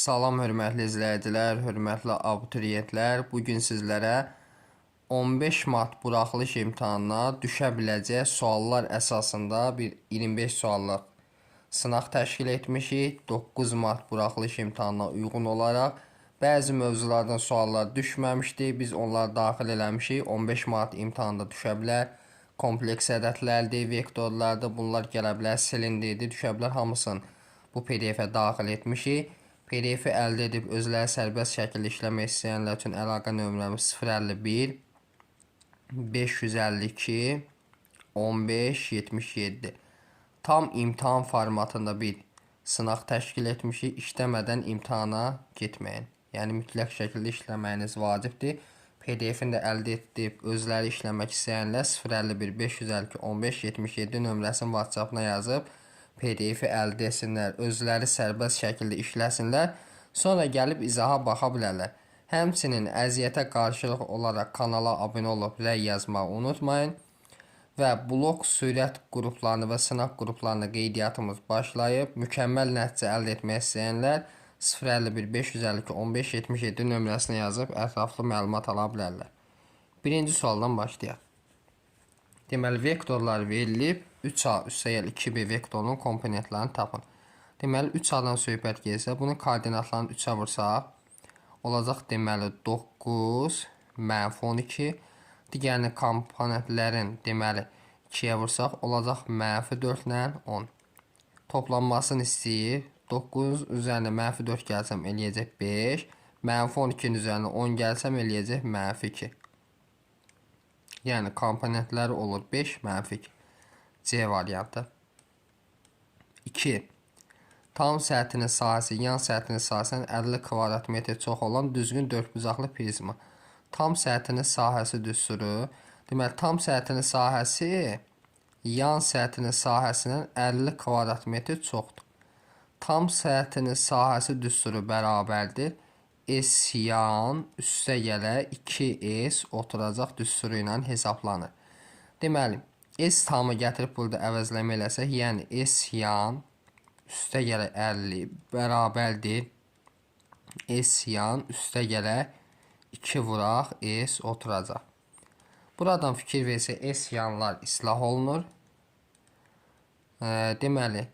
Salam hörmətli izləyicilər, hörmətli abituriyentlər. Bugün sizlərə 15 mart buraxılış imtahanına düşə biləcək suallar əsasında bir 25 suallıq sınaq təşkil etmişik. 9 mart buraxılış imtahanına uyğun olaraq bəzi mövzulardan suallar düşməmişdi. Biz onları daxil eləmişik. 15 mart imtahanda düşə bilər. Kompleks ədədlərdir, vektorlardır. Bunlar gələ bilər, silindirdir, düşə bilər. Hamısını bu PDF-ə daxil etmişik. PDF-i əldə edib özləri sərbəst şəkildə işləmək istəyənlər üçün əlaqə nömrəmiz 051 552 15 77. Tam imtahan formatında bir sınaq təşkil etmişik. İşləmədən imtahana getməyin. Yəni mütləq şəkildə işləməyiniz vacibdir. PDF-ni də əldə edib özləri işləmək istəyənlər 051 552 15 77 nömrəsini WhatsApp-na yazıb PDF-i əldə etsinlər, özləri sərbəst şəkildə işləsinlər, sonra gəlib izaha baxa bilərlər. Həmçinin əziyyətə qarşılıq olaraq kanala abunə olub rəy yazmağı unutmayın və blok sürət qruplarını və sınaq qruplarına qeydiyyatımız başlayıb. Mükəmməl nəticə əldə etmək istəyənlər 051 552 15 77 nömrəsinə yazıb ətraflı məlumat ala bilərlər. Birinci sualdan başlayaq. Deməli, vektorlar verilib. 3A üstəgəl 2B vektorunun komponentlərini tapın. Deməli, 3A-dan söhbət gəlsə, bunun koordinatlarını 3-ə vursaq, olacaq deməli 9, -12. Digərini komponentlərin deməli 2-yə vursaq, olacaq -4 ilə 10. Toplanmasını istəyir. 9 üzərinə -4 gəlsəm eləyəcək 5. -12-nin üzərinə 10 gəlsəm eləyəcək -2. Yəni komponentləri olur 5, -2. C variantı. 2. Tam səthinin sahəsi yan səthinin sahəsindən 50 kvadrat metr çox olan düzgün dördbucaqlı prizma. Tam səthinin sahəsi düsturu. Deməli, tam səthinin sahəsi yan səthinin sahəsindən 50 kvadrat metr çoxdur. Tam səthinin sahəsi düsturu bərabərdir. S yan üstə gələ 2S oturacaq düsturu ilə hesablanır. Deməli, S tamı gətirib burada əvəzləmə eləsək, yəni S yan üstə gələ 50 bərabərdir. S yan üstə gələ 2 vuraq S oturacaq. Buradan fikir versə S yanlar islah olunur. Deməli,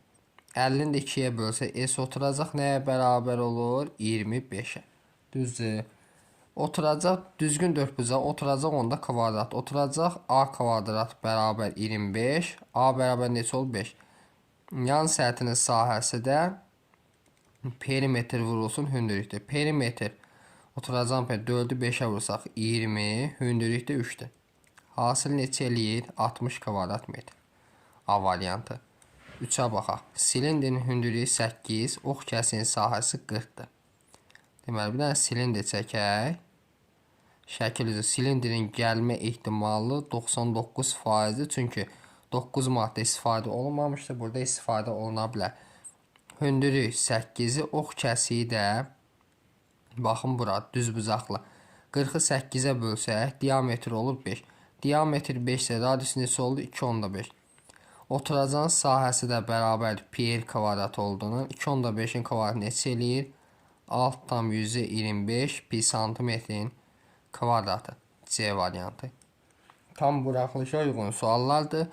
50-ni də 2-yə bölsə S oturacaq nəyə bərabər olur? 25-ə. Düzdür. Oturacaq düzgün dördbucaq, oturacaq onda kvadrat, oturacaq A kvadrat bərabər 25, A bərabər neçə olur? 5. Yan səthinin sahəsi də perimetr vurulsun hündürlükdə. Perimetr oturacaq 4-ü 5-ə vursaq 20, hündürlükdə 3-dür. Hasil neçə eləyir? 60 kvadrat metr. A variantı. 3-ə baxaq. Silindrin hündürlüyü 8, ox kəsiyin sahəsi 40-dır. Deməli, bir dənə silindr çəkək. Şəkil üzrə silindrin gəlmə ehtimalı 99%-dir. Çünki 9 martda istifadə olunmamışdır. Burada istifadə oluna bilər. Hündürlük 8-i, ox kəsiyi də baxın bura, düzbucaqlı. 40-ı 8-ə bölsək, diametr olur 5. Diametr 5 isə radius neçə oldu? 2,5. Oturacağın sahəsi də bərabər pi kvadrat olduğundan 2,5-in kvadratı neçə eləyir? 6,25 pi santimetrin kvadratı. C variantı. Tam buraxılışa uyğun suallardır.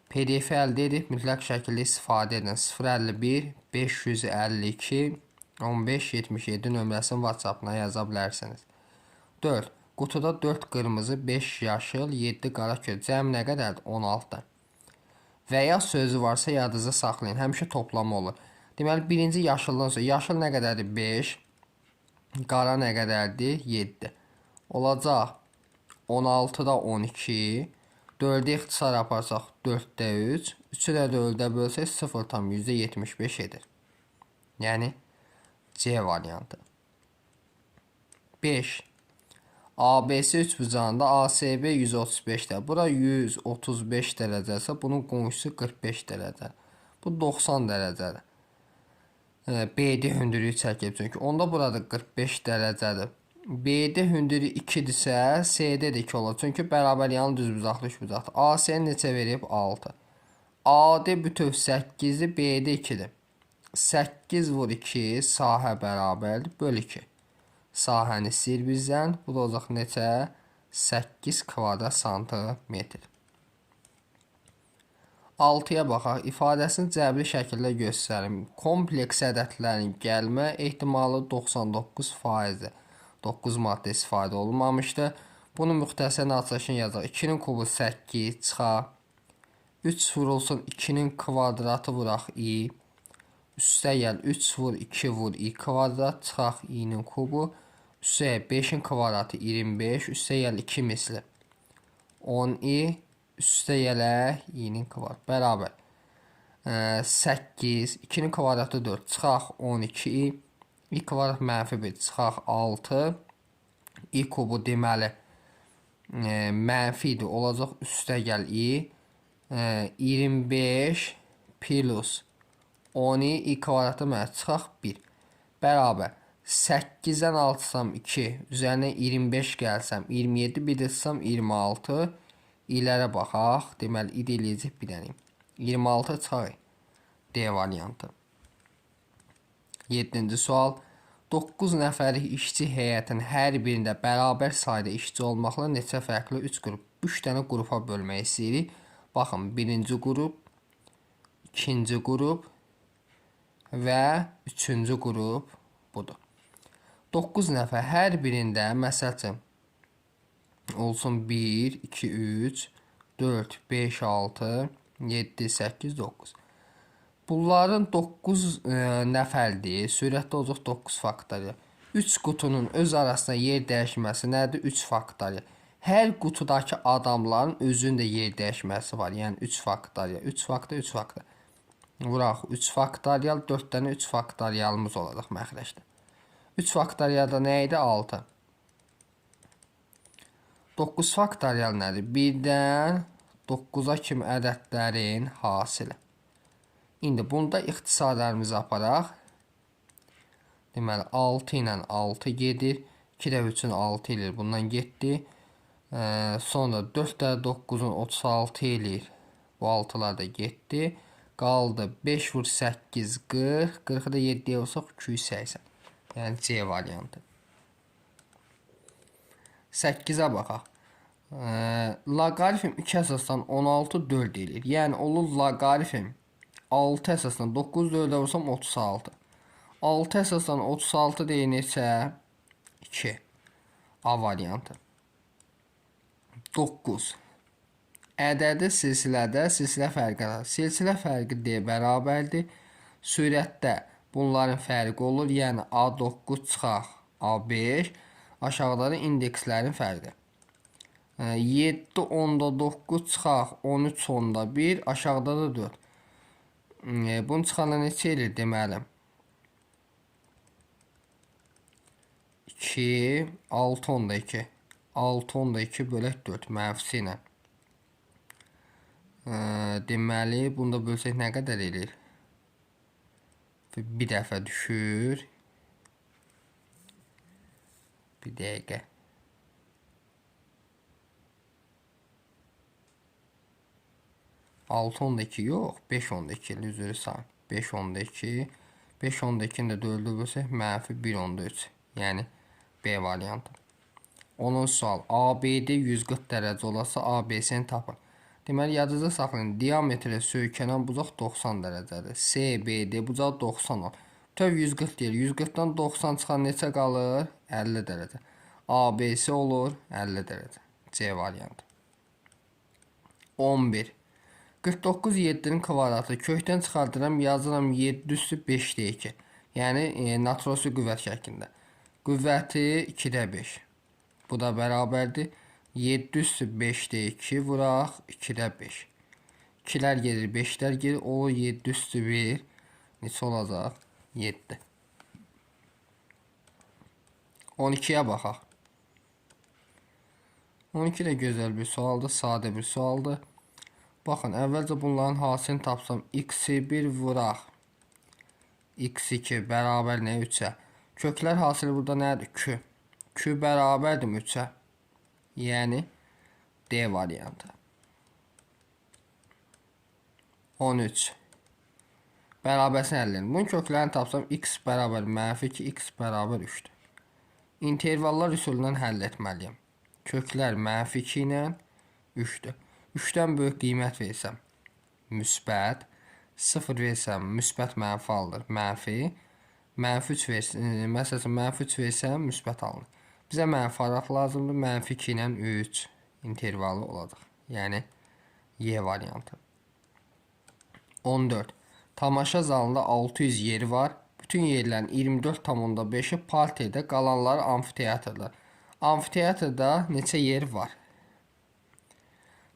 PDF-i əldə edib mütləq şəkildə istifadə edin. 051 552 15 77 nömrəsini WhatsApp-na yaza bilərsiniz. 4. Qutuda 4 qırmızı, 5 yaşıl, 7 qara kök. Cəmi nə qədərdir? 16. Və ya sözü varsa yadınızda saxlayın. Həmişə toplama olur. Deməli, birinci yaşıldan sonra yaşıl nə qədərdir? 5. Qara nə qədərdir? 7. Olacaq 16-da 12. 4-də ixtisar aparsaq 4-də 3. 3-ü də 4-də bölsək 0,75 edir. Yəni C variantı. 5. ABS üçbucağında ASB 135'də. Bura 135 dərəcəsə, bunun qonşusu 45 dərəcə. Bu 90 dərəcədir. BD hündürlüyü çəkib çünki. Onda burada 45 dərəcədir. BD hündürlüyü 2-dirsə, CD də 2 olur. Çünki bərabər yanı düzbucaqlı üçbucaqdır. AC neçə verib? 6. AD bütöv 8-dir, BD 2-dir. 8 vur 2 sahə bərabərdir. Böl 2. Sahəni sil bizdən. Bu da olacaq neçə? 8 kvadrat santimetr. 6-ya baxaq. İfadəsini cəbri şəkildə göstərim. Kompleks ədədlərin gəlmə ehtimalı 99%-dir. 9 maddə istifadə olunmamışdır. Bunu müxtəsər açılışını yazaq. 2-nin kubu 8 çıxar. 3 vurulsun 2-nin kvadratı vuraq i. Üstə gəl 3 vur 2 vur i kvadrat çıxaq i-nin kubu. Üstə 5-in kvadratı 25. Üstə gəl 2 misli 10 i. Üstə gələk i-nin kvadratı bərabər 8. 2-nin kvadratı 4 çıxaq 12 i. I kvadrat mənfi 1 çıxaq 6. I kubu deməli mənfi idi olacaq. Üstə gəl i. 25 plus 10 i kvadratı mənfi çıxaq 1 bərabər 8-dən 6-sam 2 üzərinə 25 gəlsəm 27 bir də çıxsam 26 ilərə baxaq. Deməli id eləyəcək bir dənə 26 çıxaq D variantı. 7-ci sual. 9 nəfərlik işçi heyətinin hər birində bərabər sayda işçi olmaqla neçə fərqli 3 qrup 3 dənə qrupa bölmək istəyirik. Baxın, birinci qrup, ikinci qrup və üçüncü qrup budur. 9 nəfər hər birində məsəl üçün olsun 1, 2, 3, 4, 5, 6, 7, 8, 9. Bunların 9 nəfərdir. Sürətdə olacaq 9 faktorial. 3 qutunun öz arasında yer dəyişməsi nədir? 3 faktorial. Hər qutudakı adamların özünün də yer dəyişməsi var. Yəni 3 faktorial, 3 faktorial, 3 faktorial. Vuraq 3 faktorial, 4 dənə 3 faktorialımız olacaq məxrəcdə. 3 faktorialda nə idi? 6. 9 faktorial nədir? 1-dən 9-a kimi ədədlərin hasili. İndi bunda ixtisarlarımızı aparaq. Deməli 6 ilə 6 gedir. 2 də 3-ün 6 ilə bundan getdi. Sonra 4 də 9-un 36 ilə bu 6'lar da getdi. Qaldı 5 vur 8 40. 40'ı da 7'ye olsaq 280. Yəni C variantı. 8'ə baxaq. Loqaritm 2 əsasdan 16 4 eləyir. Yəni olur loqaritm 6 əsasdan 9 4'ə vursam 36. 6 əsasdan 36 deyir neçə? 2. A variantı. 9. Ədədi silsilədə silsilə fərqi var. Silsilə fərqi D bərabərdir. Sürətdə bunların fərqi olur. Yəni A9 çıxaq A5. Aşağıda da indekslərin fərqi. 7 onda 9 çıxaq 13 onda 1. Aşağıda da 4. Bunu çıxanda neçə eləyir deməli? 2, 6 onda 2. 6 onda 2 bölək 4 mənfisi ilə. Deməli, bunda bölsək nə qədər eləyir? Bir dəfə düşür. Bir dəqiqə. 6 onda 2 yox, 5 onda 2 üzrü say. 5 onda 2. 5 onda 2'ni də 4'ə bölsək mənfi 1 onda 3. Yəni B variantı. 10-cu sual. ABD 140 dərəcə olsa ABC-ni tapın. Deməli, yadınızda saxlayın. Diametrə söykənən bucaq 90 dərəcədir. CBD bucaq 90 olur. Töv 140 deyil. 140'dan 90 çıxan neçə qalır? 50 dərəcə. ABC olur 50 dərəcə. C variantı. 11. 49 7'nin kvadratı kökdən çıxardıram, yazıram 7 üstü 5'də 2. Yəni natroslu qüvvət şəklində. Qüvvəti 2'də 5. Bu da bərabərdir. 7 üstü 5'də 2 vuraq 2'də 5. 2'lər gedir, 5'lər gedir. O 7 üstü 1 neçə olacaq? 7. 12'yə baxaq. 12 də gözəl bir sualdır, sadə bir sualdır. Baxın, əvvəlcə bunların hasilini tapsam, x1 vuraq x2 bərabər nə 3'ə? Köklər hasili burada nədir? Q. Q bərabərdir 3'ə. Yəni D variantı. 13. Bərabərsini əldə edin. Bunun köklərini tapsam x bərabər mənfi 2, x bərabər 3-dür. İntervallar üsulundan həll etməliyəm. Köklər mənfi 2 ilə 3-dür. 3-dən böyük qiymət versəm müsbət, 0 versəm müsbət mənfi alınır, mənfi. Mənfi 3 versəm, məsələn mənfi 3 versəm müsbət alınır. Bizə mənfi araq lazımdır. Mənfi 2 ilə 3 intervalı olacaq. Yəni Y variantı. 14. Tamaşa zalında 600 yeri var. Bütün yerlərin 24,5-i parterdə, qalanları amfiteatrda. Amfiteatrda neçə yer var?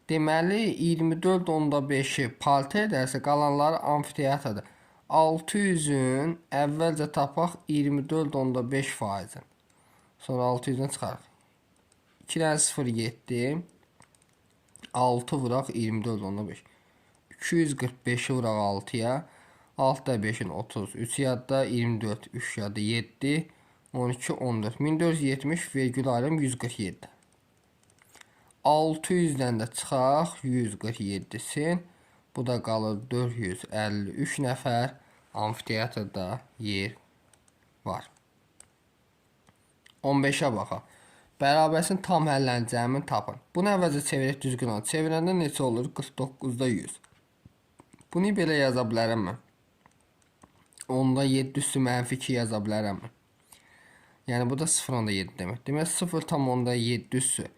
Deməli 24,5-i parterdəsə, qalanları amfiteatrda. 600-ün əvvəlcə tapaq 24,5%. Sonra 600-dən çıxarıq. 2-dən 0 7. 6 vuraq 24,5. 245'i vuraq 6'ya. 6 da 5'in 30. 3 yadda 24. 3 yadda 7. 12, 14. 1470 virgül ayrım 147. 600'den de çıxaq 147'sin. Bu da qalır 453 nəfər. Amfiteatrda yer var. 15'e baxaq. Bərabərin tam həllərini cəmini tapın. Bunu əvvəlcə çevirək düzgün olun. Çevirəndə neçə olur? 49'da 100. Bunu belə yaza bilərəm mən. 10'da 7 üstü mənfi 2 yaza bilərəm mən. Yəni bu da 0 10'da 7 demək. Demək 0 tam 10'da 7 üstü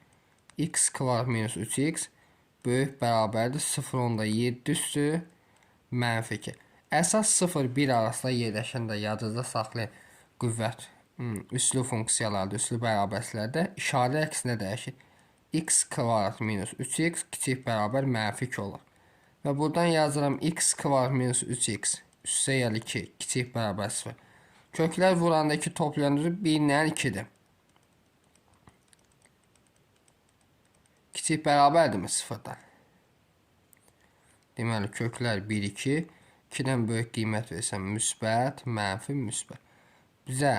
x kvadrat minus 3x böyük bərabərdir 0 10'da 7 üstü mənfi 2. Əsas 0-1 arasında yerləşəndə yadınızda saxlayın. Qüvvət üslü funksiyalarda, üslü bərabərliklərdə işarə əksinə dəyişir. X kvadrat minus 3x kiçik bərabər mənfi 2 olur. Və buradan yazıram x kvadrat minus 3x üstə gəlir 2 kiçik bərabər 0. Köklər vurandakı toplanıcı 1 ilə 2'dir. Kiçik bərabərdirmi 0-dan? Deməli köklər 1 2. 2-dən böyük qiymət versəm müsbət, mənfi, müsbət. Bizə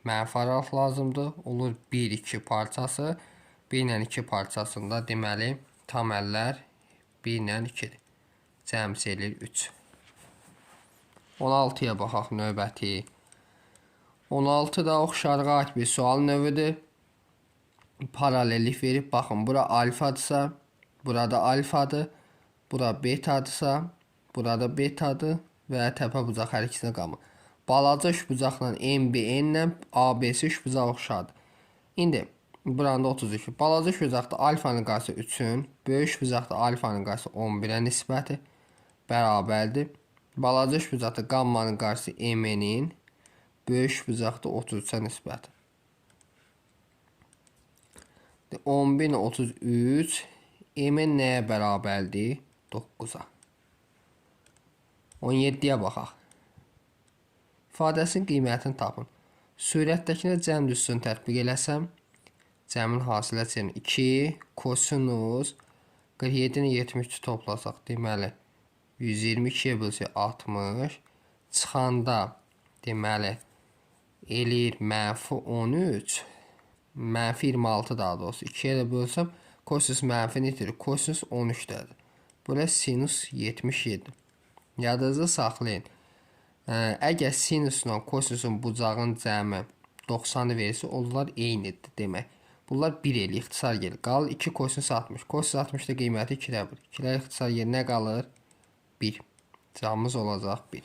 mənfi aralıq lazımdır. Olur 1 2 parçası. 1 ilə 2 parçasında deməli tam əllər 1 ilə 2-dir. Cəmsi eləyir 3. 16'ya baxaq növbəti. 16 da oxşarlığa aid bir sual növüdür. Paralellik verib baxın. Bura alfadırsa, burada alfadır. Bura betadırsa, burada betadır və təpə bucaq hər ikisinə qalmır. Balaca üçbucaqla MBN ilə ABC üçbucaq oxşardır. İndi buranda 32. Balaca üçbucaqda alfanın qarşısı 3'ün, böyük üçbucaqda alfanın qarşısı 11'ə nisbəti bərabərdir. Balaca üçbucaqda qammanın qarşısı MN-in, böyük üçbucaqda 33'ə nisbəti. 11 33 MN nəyə bərabərdir? 9'a. 17'yə baxaq. İfadəsinin qiymətini tapın. Sürətdəkinə cəm düsturunu tətbiq eləsəm, cəmin hasilə çevirin. 2 kosinus 47'ni 73 toplasaq, deməli 122'yə bölsək 60. Çıxanda deməli eləyir mənfi 13. Mənfi 26 daha doğrusu. 2'yə də bölsəm kosinus mənfini itirir. Kosinus 13'dədir. Buraya sinus 77. Yadınızda saxlayın. Əgər sinusla kosinusun bucağın cəmi 90'ı verirsə, onlar eynidir demək. Bunlar 1 eli ixtisar gelir. Qalır 2 kosinus 60. Kosinus 60'da qiyməti 2'lə 1. 2'lər ixtisar yerinə qalır 1. Cavabımız olacaq 1.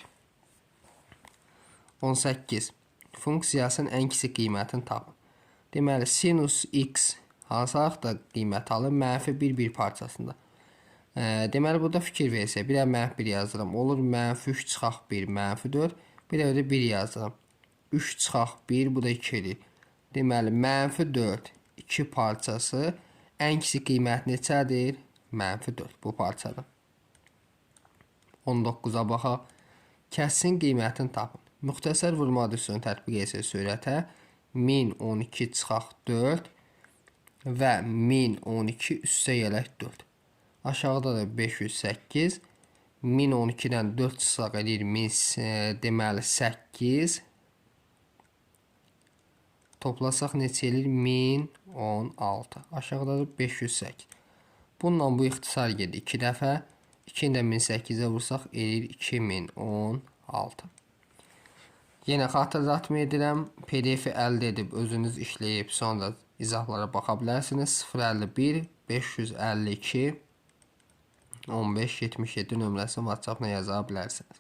18. Funksiyasının ən kiçik qiymətini tapın. Deməli sinus x hansı araqda qiymət alır? Mənfi 1 parçasında. Deməli burada fikir versək, bir də mənfi 1 yazıram. Olur mənfi 3 çıxaq 1, mənfi 4. Bir də 1 yazıram. 3 çıxaq 1, bu da 2 edir. Deməli mənfi 4, 2 parçası ən kiçik qiymət neçədir? Mənfi 4 bu parçada. 19'a baxaq. Kəsin qiymətini tapın. Müxtəsər vurma düsturunu tətbiq etsək sürətə 1012 çıxaq 4 və 1012 üstə gələk 4. Aşağıda da 508. 1012'dən 4 çıxaq edir deməli 8. Toplasaq neçə edir? 1016. Aşağıda da 508. Bununla bu ixtisar gedir 2 dəfə. 2'ni də 1008'ə vursaq edir 2016. 6. Yenə xatırlatma edirəm, PDF-i əldə edib özünüz işləyib sonra izahlara baxa bilərsiniz. 051 552 15 77 nömrəsini WhatsApp-la yaza bilərsiniz.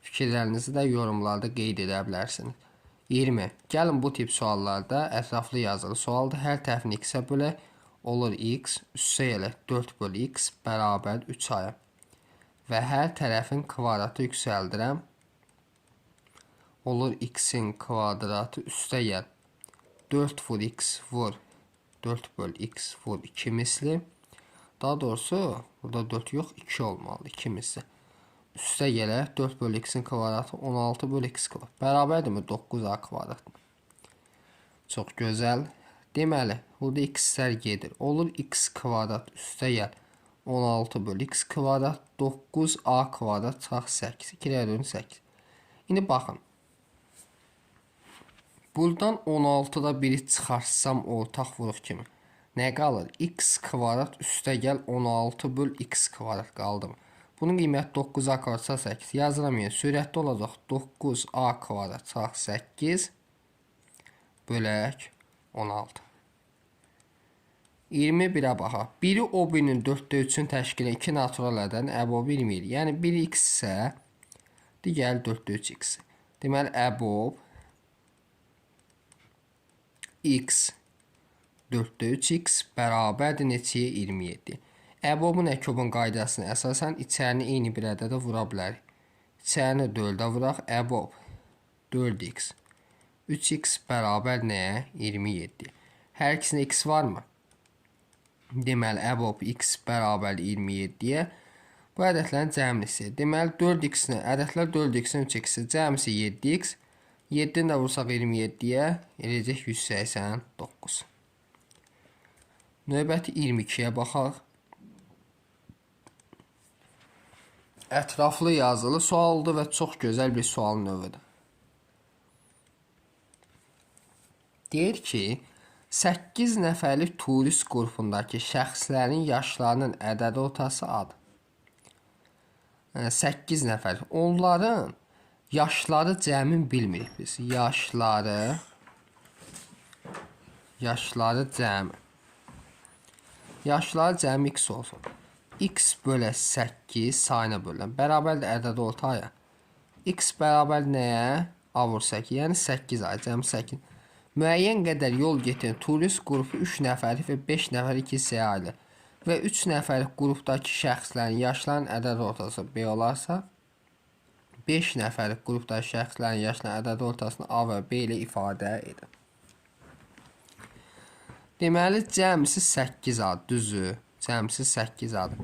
Fikirlərinizi də yorumlarda qeyd edə bilərsiniz. 20. Gəlin bu tip suallarda ətraflı yazılı sualdır. Hər tərəfini x-ə bölək, olur x, üstə elə 4 bölü x bərabər 3a. Və hər tərəfin kvadratı yüksəldirəm. Olur x-in kvadratı üstə gəl. 4 vur x vur 4 bölü x vur 2 misli. Daha doğrusu burada 4 yox 2 olmalı 2 misli. Üstə gələ 4 bölü x-in kvadratı 16 bölü x kvadrat. Bərabərdirmi 9a kvadrat. Çox gözəl. Deməli burada x-lər gedir. Olur x kvadrat üstə gəl 16 bölü x kvadrat 9a kvadrat çıxaq 8. 2 8. İndi baxın. Buradan 16'da 1'i çıxarsam ortaq vuruq kimi. Nə qalır? X kvadrat üstə gəl 16 böl x kvadrat qaldı. Bunun qiyməti 9a kvadrat 8. Yazıram yəni sürətli olacaq 9a kvadrat çıxaq 8 bölək 16. 21'ə baxaq. Biri o birinin 4'də 3'ün təşkili 2 natural ədədin əbob 20. Yəni 1 x isə digər 4'də 3 x. Deməli əbob x 4'də 3x bərabərdir neçəyə 27. Əbobun əkobun qaydasına əsasən içərini eyni bir ədədə vura bilərik. İçərini 4'ə vuraq. Əbob 4x 3x bərabər nəyə? 27. Hər ikisində x varmı? Deməli əbob x bərabər 27-yə bu ədədlərin cəmlisi. Deməli 4x-nə ədədlər 4x-in 3x-i cəmsi 7x. 7'ni də vursaq 27'yə eləyəcək 189. Növbəti 22'yə baxaq. Ətraflı yazılı sualdır və çox gözəl bir sual növüdür. Deyir ki, 8 nəfərlik turist qrupundakı şəxslərin yaşlarının ədədi ortası adı. 8 nəfər. Onların yaşları cəmin bilmirik biz. Yaşları cəmi. Yaşları cəmi x olsun. X bölə 8 sayına bölünən. Bərabərdir ədədi ortaya. X bərabər nəyə? A vur 8. Yəni 8 ay. Cəmi 8. Müəyyən qədər yol getirin. Turist qrupu 3 nəfərlik və 5 nəfərlik hissəyə ayrılır. Və 3 nəfərlik qrupdakı şəxslərin yaşlarının ədədi ortası B olarsa, 5 nəfərlik qrupdakı şəxslərin yaşlarının ədədi ortasını A və B ilə ifadə edin. Deməli, cəmsi 8 adı, düzü. Cəmsi 8 adı.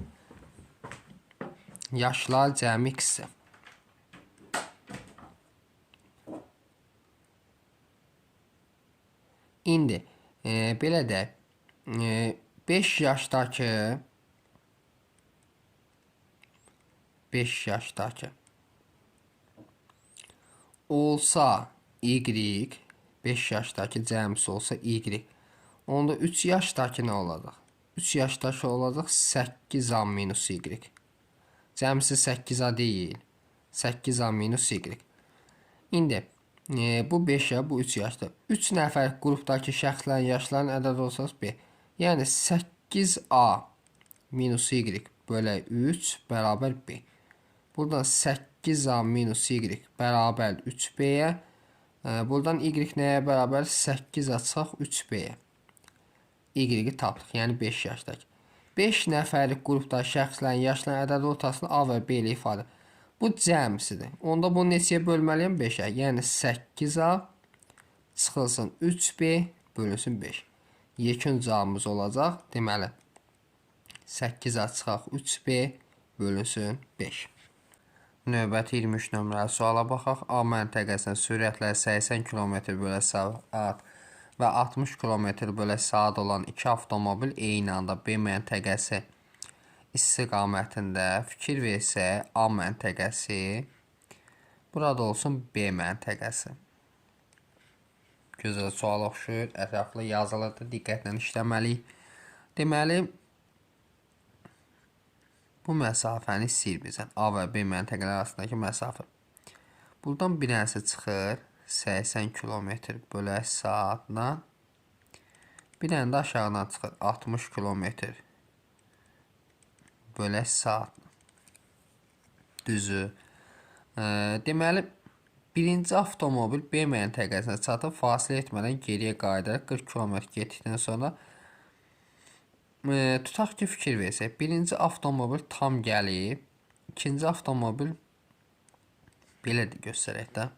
Yaşlar cəmi x-i. İndi, belə də 5 yaşdakı olsa y, 5 yaşdakı cəmsi olsa y. Onda 3 yaşdakı nə olacaq? 3 yaşdakı olacaq 8a minus y. Cəmsi 8a deyil. 8a minus y. İndi bu 5'ə, bu 3 yaşda. 3 nəfər qrupdakı şəxslərin yaşlarının ədədi olsa B. Yəni 8a minus y bölə 3 bərabər B. Buradan 8a minus y bərabər 3b'yə. Buradan y nəyə bərabər? 8a çıxaq 3b'yə. Y-i tapdıq, yəni 5 yaşdakı. 5 nəfərlik qrupda şəxslərin yaşlarının ədədi ortasını A və B ilə ifadə. Bu cəmsidir. Onda bunu neçəyə bölməliyəm? 5'ə. Yəni 8a çıxılsın 3b bölünsün 5. Yekun cavabımız olacaq. Deməli 8a çıxaq 3b bölünsün 5. Növbəti 23 nömrəli suala baxaq. A məntəqəsinin sürətləri 80 km/saat və 60 km/saat olan 2 avtomobil eyni anda B məntəqəsi istiqamətində fikir versə, A məntəqəsi burada olsun B məntəqəsi. Gözəl sual oxşuyur, ətraflı yazılıdır, diqqətlə işləməliyik. Deməli, bu məsafəni istəyir bizdən. A və B məntəqələr arasındakı məsafə. Buradan bir dənəsi çıxır 80 kilometr bölək saatla. Bir dənə də aşağıdan çıxır 60 kilometr bölək saat. Düzü. Deməli, birinci avtomobil B məntəqəsinə çatıb fasilə etmədən geriyə qayıdaraq 40 km getdikdən sonra tutaq ki, fikir versək. Birinci avtomobil tam gəlib, ikinci avtomobil belə də göstərək də.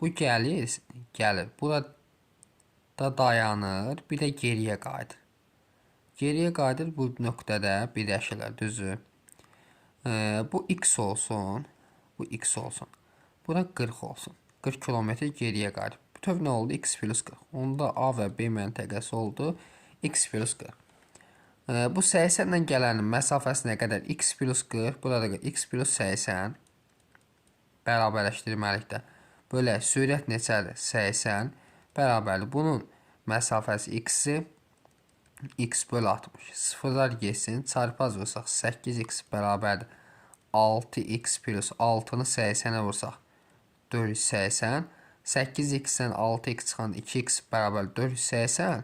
Bu gəlir. Burada dayanır, bir də geriyə qayıdır. Geriyə qayıdır bu nöqtədə birləşirlər, düzü. Bu x olsun, bu x olsun. Bura 40 olsun. 40 kilometr geriyə qayıdır. Bütöv nə oldu? X plus 40. Onda A və B məntəqəsi oldu. X plus 40. Bu 80 ilə gələnin məsafəsi nə qədər? X plus 40. Burada da X plus 80. Bərabərləşdirməlikdə. Böyle sürət neçədir? 80. Bərabərli. Bunun məsafəsi X-i X bölü 60. Sıfırlar geçsin. Çarpaz vursaq 8X bərabərdir. 6X plus 6-nı 80'ə vursaq 480. 8X-dən 6X çıxan 2X bərabər 480.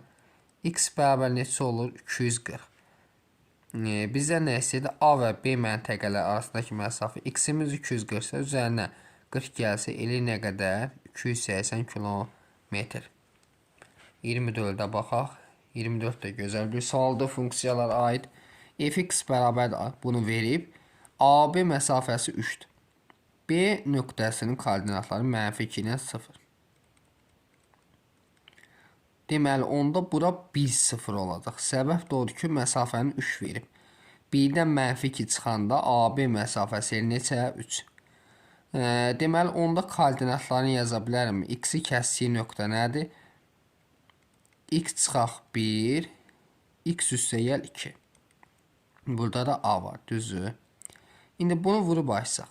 X bərabər neçə olur? 240. Bizdə nə istəyir? A və B məntəqələr arasındakı məsafə X-imiz 240 isə üzərinə 40 gəlsə elə nə qədər? 280 kilometr. 24-də baxaq. 24 də gözəl bir sualdır. Funksiyalara aid. Fx bərabərdir. Bunu verib. AB məsafəsi 3'dür. B nöqtəsinin koordinatları -2 ilə 0. Deməli, onda bura 1-0 olacaq. Səbəb də odur ki, məsafəni 3 verib. 1-dən -2 çıxanda AB məsafəsi neçə? 3. Deməli, onda koordinatlarını yaza bilərəm. X-i kəsdiyi nöqtə nədir? X çıxaq 1, X üstə gəl 2. Burada da A var, düzü. İndi bunu vurub açsaq.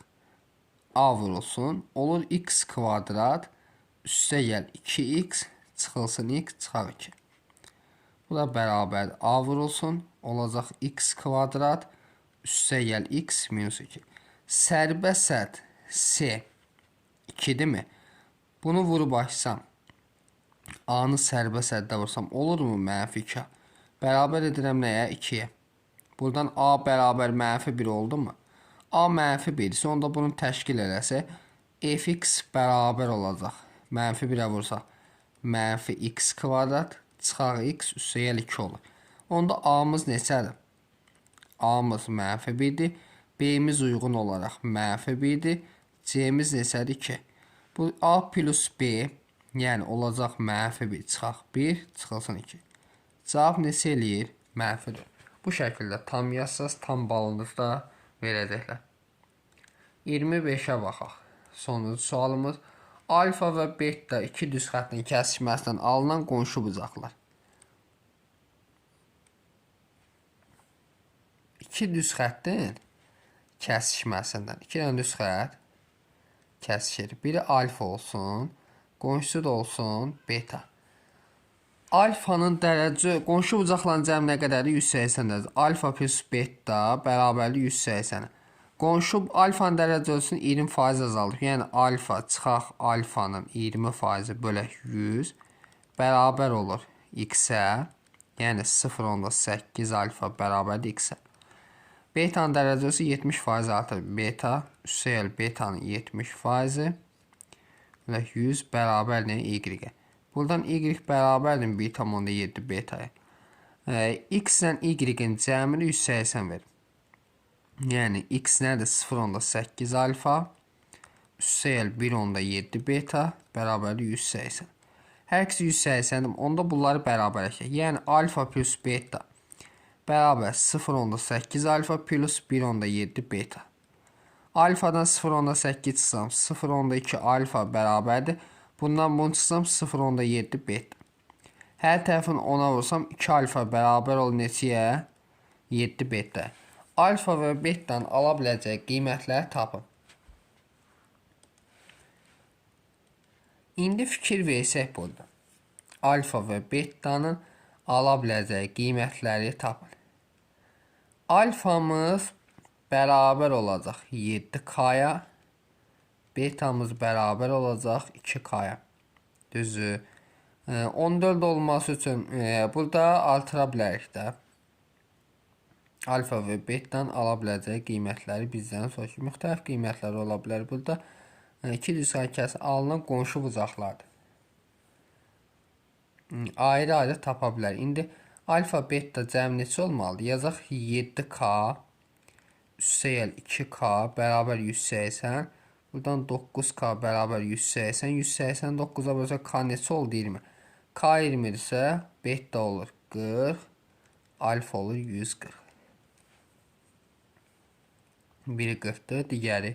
A vurulsun. Olur x kvadrat üstə gəl 2x çıxılsın x çıxaq 2. Bu da bərabər A vurulsun. Olacaq x kvadrat üstə gəl x minus 2. Sərbəsət C 2'dir mi? Bunu vurub açsam. A'nı sərbəsətdə vursam olurmu? -2. Bərabər edirəm nəyə? 2'yə. Buradan A bərabər -1 oldu mu? A -1 ise onda bunu təşkil eləsə fx bərabər olacaq. -1'ə vursaq -x kvadrat çıxaq x üstə gəl 2 olur. Onda A'mız neçədir? A'mız -1'dir. B'miz uyğun olaraq -1'dir. C'miz neçədir? 2. Bu A plus B yəni olacaq -1 çıxaq 1 çıxılsın 2. Cavab neçə eləyir? -4. Bu şəkildə tam yazsaz tam balınızı da verəcəklər. 25'ə baxaq. Sonuncu sualımız. Alfa və beta iki düz xəttin kəsişməsindən alınan qonşu bucaqlar. İki düz xəttin kəsişməsindən. İki dənə düz xətt kəsişir. Biri alfa olsun. Qonşusu da olsun beta. Alfanın dərəcə qonşu bucaqların cəmi nə qədərdir? 180 dərəcə. Alfa plus beta bərabərli 180. Qonşu alfanın dərəcə ölçüsünü 20% azaldır. Yəni alfa çıxaq alfanın 20% bölək 100 bərabər olur x-ə. Yəni 0.8 alfa bərabərdir x-ə. Beta'nın dərəcə ölçüsü 70% artır. Beta üstə gəl betanın 70% bölək 100 bərabər nə? Y-ə. Buradan y bərabərdir 1.7 beta'ya. X ilə y-in cəmini 180 verir. Yəni x nədir? 0.8 alfa üstə gəl 1.7 beta bərabərdir 180. Hər ikisi 180'dir. Onda bunları bərabərləşək. Yəni alfa plus beta bərabər 0.8 alfa plus 1.7 beta. Alfadan 0.8 çıxsam 0.2 alfa bərabərdir. Bundan bunu çıxsam 0.7 beta. Hər tərəfini 10'a vursam 2 alfa bərabər olur neçəyə? 7 beta. Alfa və beta'nın ala biləcəyi qiymətləri tapın. İndi fikir versək burada. Alfa və beta'nın ala biləcəyi qiymətləri tapın. Alfamız bərabər olacaq 7K-ya. Betamız bərabər olacaq 2K-ya. Düzdür. 14 olması üçün burada artıra bilərik də. Alfa və betadan ala biləcək qiymətləri bizdən soruşur. Müxtəlif qiymətləri ola bilər. Burada 2 düzgən kəsi alınan qonşu bucaqlardır. Ayrı-ayrı tapa bilər. İndi alfa beta cəmi neçə olmalıdır? Yazaq 7K üstəgəl 2K bərabər 180. Buradan 9K bərabər 180. 189-a bölsək K neçə oldu? 20. K 20 isə beta olur 40. Alfa olur 140. Biri 40'dır, digəri